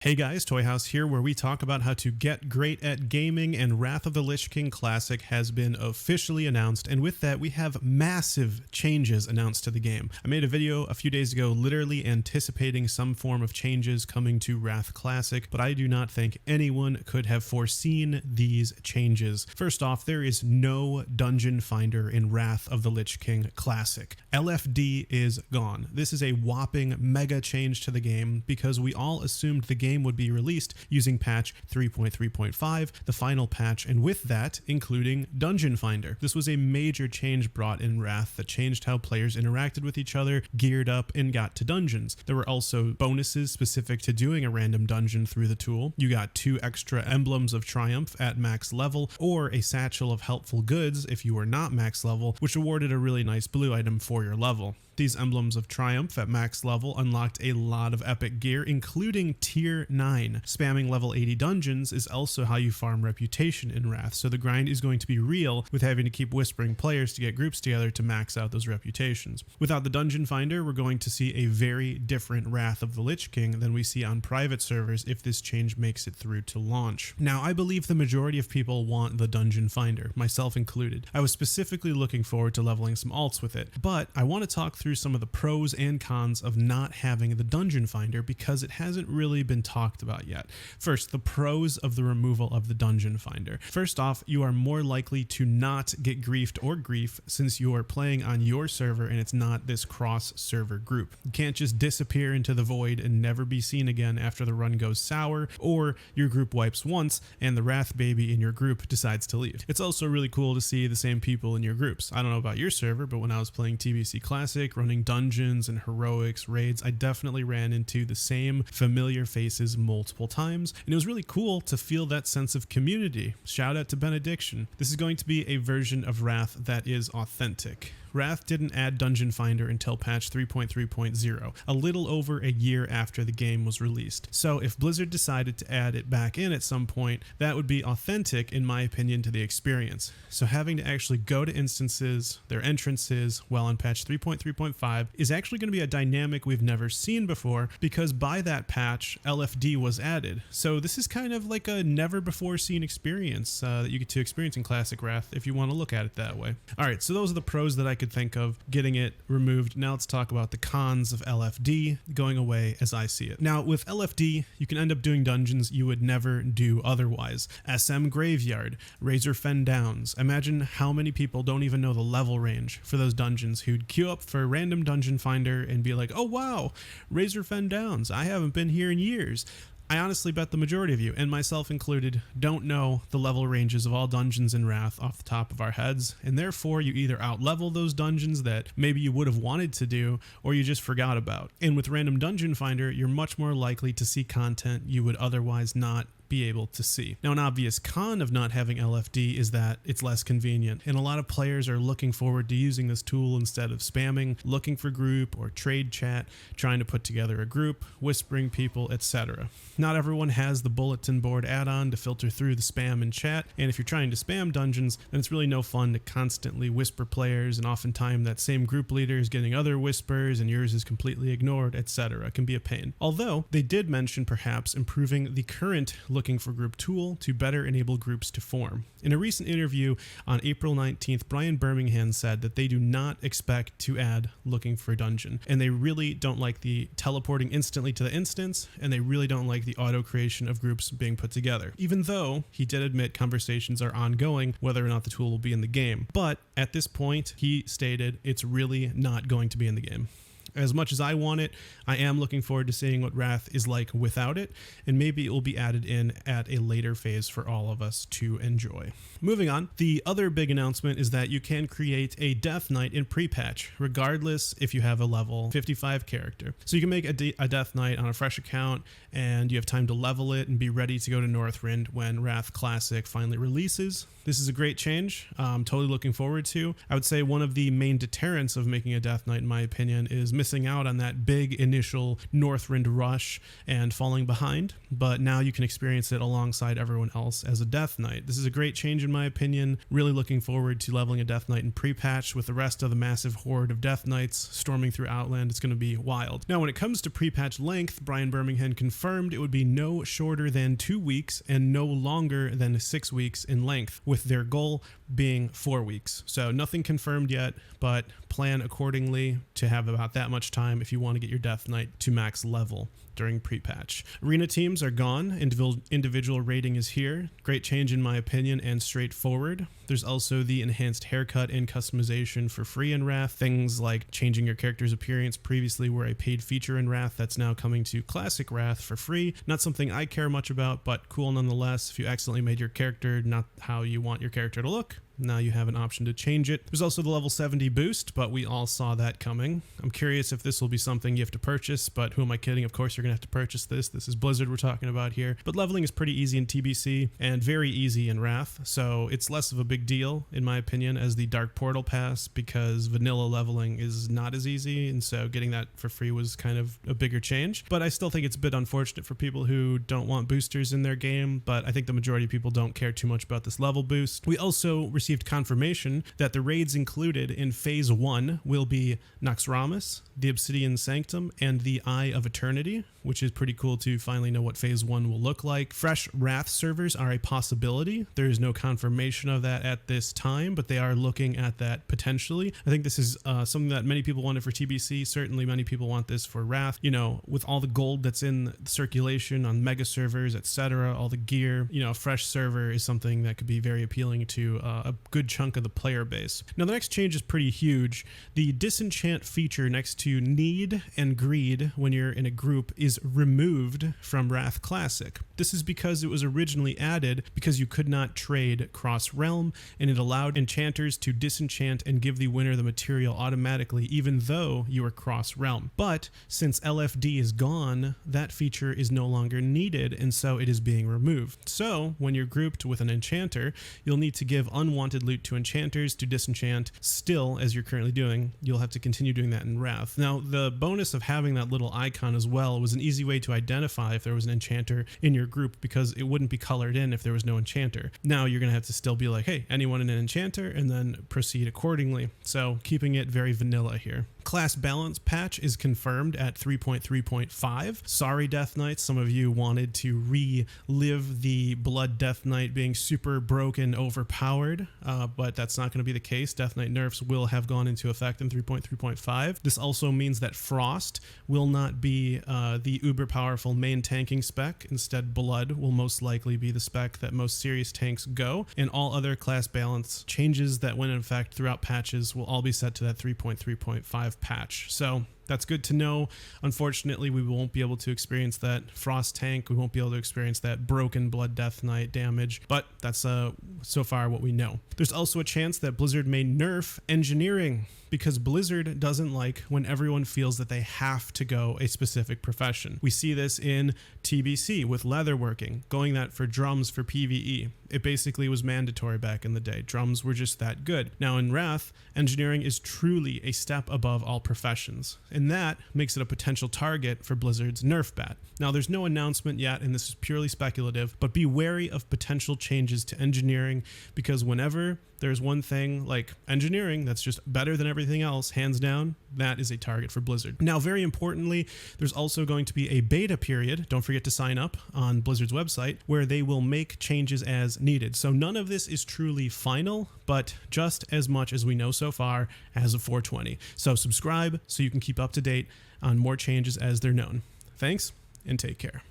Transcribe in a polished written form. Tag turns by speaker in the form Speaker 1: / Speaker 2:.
Speaker 1: Hey guys, Toyhouze here, where we talk about how to get great at gaming, and Wrath of the Lich King Classic has been officially announced, and with that we have massive changes announced to the game. I made a video a few days ago literally anticipating some form of changes coming to Wrath Classic, but I do not think anyone could have foreseen these changes. First off, there is no dungeon finder in Wrath of the Lich King Classic. LFD is gone. This is a whopping mega change to the game because we all assumed the game would be released using patch 3.3.5, the final patch, and with that, including Dungeon Finder. This was a major change brought in Wrath that changed how players interacted with each other, geared up, and got to dungeons. There were also bonuses specific to doing a random dungeon through the tool. You got 2 extra Emblems of Triumph at max level, or a satchel of helpful goods if you were not max level, which awarded a really nice blue item for your level. These Emblems of Triumph at max level unlocked a lot of epic gear, including tier 9. Spamming level 80 dungeons is also how you farm reputation in Wrath, so the grind is going to be real with having to keep whispering players to get groups together to max out those reputations. Without the Dungeon Finder, we're going to see a very different Wrath of the Lich King than we see on private servers if this change makes it through to launch. Now, I believe the majority of people want the Dungeon Finder, myself included. I was specifically looking forward to leveling some alts with it, but I want to talk through some of the pros and cons of not having the Dungeon Finder because it hasn't really been talked about yet. First, the pros of the removal of the Dungeon Finder. First off, you are more likely to not get griefed or grief since you are playing on your server and it's not this cross-server group. You can't just disappear into the void and never be seen again after the run goes sour, or your group wipes once and the Wrath baby in your group decides to leave. It's also really cool to see the same people in your groups. I don't know about your server, but when I was playing TBC Classic, running dungeons and heroics raids, I definitely ran into the same familiar faces multiple times, and it was really cool to feel that sense of community. Shout out to Benediction. This is going to be a version of Wrath that is authentic. Wrath didn't add Dungeon Finder until patch 3.3.0, a little over a year after the game was released. So if Blizzard decided to add it back in at some point, that would be authentic, in my opinion, to the experience. So having to actually go to instances, their entrances, while on patch 3.3.5 is actually going to be a dynamic we've never seen before, because by that patch, LFD was added. So this is kind of like a never before seen experience that you get to experience in Classic Wrath if you want to look at it that way. Alright, so those are the pros that I could think of getting it removed. Now let's talk about the cons of LFD going away as I see it. Now with LFD, you can end up doing dungeons you would never do otherwise. SM Graveyard, Razor Fen Downs. Imagine how many people don't even know the level range for those dungeons who'd queue up for a random Dungeon Finder and be like, oh wow, Razor Fen Downs, I haven't been here in years. I honestly bet the majority of you, and myself included, don't know the level ranges of all dungeons in Wrath off the top of our heads, and therefore you either out-level those dungeons that maybe you would have wanted to do, or you just forgot about. And with Random Dungeon Finder, you're much more likely to see content you would otherwise not be able to see. Now, an obvious con of not having LFD is that it's less convenient, and a lot of players are looking forward to using this tool instead of spamming, looking for group or trade chat, trying to put together a group, whispering people, etc. Not everyone has the bulletin board add-on to filter through the spam and chat, and if you're trying to spam dungeons, then it's really no fun to constantly whisper players, and oftentimes that same group leader is getting other whispers and yours is completely ignored, etc. It can be a pain. Although, they did mention perhaps improving the current looking for group tool to better enable groups to form. In a recent interview on April 19th, Brian Birmingham said that they do not expect to add looking for dungeon, and they really don't like the teleporting instantly to the instance, and they really don't like the auto creation of groups being put together, even though he did admit conversations are ongoing whether or not the tool will be in the game. But at this point, he stated it's really not going to be in the game. As much as I want it, I am looking forward to seeing what Wrath is like without it, and maybe it will be added in at a later phase for all of us to enjoy. Moving on, the other big announcement is that you can create a Death Knight in pre-patch, regardless if you have a level 55 character. So you can make a Death Knight on a fresh account, and you have time to level it and be ready to go to Northrend when Wrath Classic finally releases. This is a great change I'm totally looking forward to. I would say one of the main deterrents of making a Death Knight, in my opinion, is missing out on that big initial Northrend rush and falling behind, but now you can experience it alongside everyone else as a Death Knight. This is a great change in my opinion. Really looking forward to leveling a Death Knight in pre-patch with the rest of the massive horde of Death Knights storming through Outland. It's going to be wild. Now, when it comes to pre-patch length, Brian Birmingham confirmed it would be no shorter than 2 weeks and no longer than 6 weeks in length, with their goal being 4 weeks. So nothing confirmed yet, but plan accordingly to have about that much time if you want to get your Death Knight to max level during pre-patch. Arena teams are gone. Individual rating is here. Great change in my opinion and straightforward. There's also the enhanced haircut and customization for free in Wrath. Things like changing your character's appearance previously were a paid feature in Wrath that's now coming to Classic Wrath for free. Not something I care much about, but cool nonetheless. If you accidentally made your character not how you want your character to look, now you have an option to change it. There's also the level 70 boost, but we all saw that coming. I'm curious if this will be something you have to purchase, but who am I kidding? Of course you're gonna have to purchase this. This is Blizzard we're talking about here. But leveling is pretty easy in TBC and very easy in Wrath, so it's less of a big deal in my opinion as the Dark Portal Pass, because vanilla leveling is not as easy, and so getting that for free was kind of a bigger change. But I still think it's a bit unfortunate for people who don't want boosters in their game, but I think the majority of people don't care too much about this level boost. We also received confirmation that the raids included in Phase 1 will be Naxxramas, the Obsidian Sanctum, and the Eye of Eternity, which is pretty cool to finally know what Phase 1 will look like. Fresh Wrath servers are a possibility. There is no confirmation of that at this time, but they are looking at that potentially. I think this is something that many people wanted for TBC. Certainly many people want this for Wrath. You know, with all the gold that's in circulation on mega servers, etc., all the gear, you know, a fresh server is something that could be very appealing to a good chunk of the player base. Now, the next change is pretty huge. The disenchant feature next to need and greed when you're in a group is removed from Wrath Classic. This is because it was originally added because you could not trade cross-realm, and it allowed enchanters to disenchant and give the winner the material automatically even though you were cross-realm. But since LFD is gone, that feature is no longer needed, and so it is being removed. So when you're grouped with an enchanter, you'll need to give unwanted loot to enchanters to disenchant. Still, as you're currently doing, you'll have to continue doing that in Wrath. Now, the bonus of having that little icon as well was an easy way to identify if there was an enchanter in your group, because it wouldn't be colored in if there was no enchanter. Now you're gonna have to still be like, hey, anyone in an enchanter, and then proceed accordingly. So keeping it very vanilla here. Class balance patch is confirmed at 3.3.5. Sorry, Death Knights, some of you wanted to relive the Blood Death Knight being super broken, overpowered, but that's not going to be the case. Death Knight nerfs will have gone into effect in 3.3.5. This also means that Frost will not be the uber powerful main tanking spec. Instead, Blood will most likely be the spec that most serious tanks go, and all other class balance changes that went in effect throughout patches will all be set to that 3.3.5 patch. So that's good to know. Unfortunately, we won't be able to experience that Frost tank. We won't be able to experience that broken Blood Death Knight damage, but that's so far what we know. There's also a chance that Blizzard may nerf engineering, because Blizzard doesn't like when everyone feels that they have to go a specific profession. We see this in TBC with leatherworking, going that for drums for PvE. It basically was mandatory back in the day. Drums were just that good. Now in Wrath, engineering is truly a step above all professions, and that makes it a potential target for Blizzard's Nerf bat. Now there's no announcement yet, and this is purely speculative, but be wary of potential changes to engineering, because whenever there's one thing like engineering that's just better than everything else, hands down, that is a target for Blizzard. Now, very importantly, there's also going to be a beta period. Don't forget to sign up on Blizzard's website, where they will make changes as needed. So none of this is truly final, but just as much as we know so far as of 420. So subscribe so you can keep up to date on more changes as they're known. Thanks, and take care.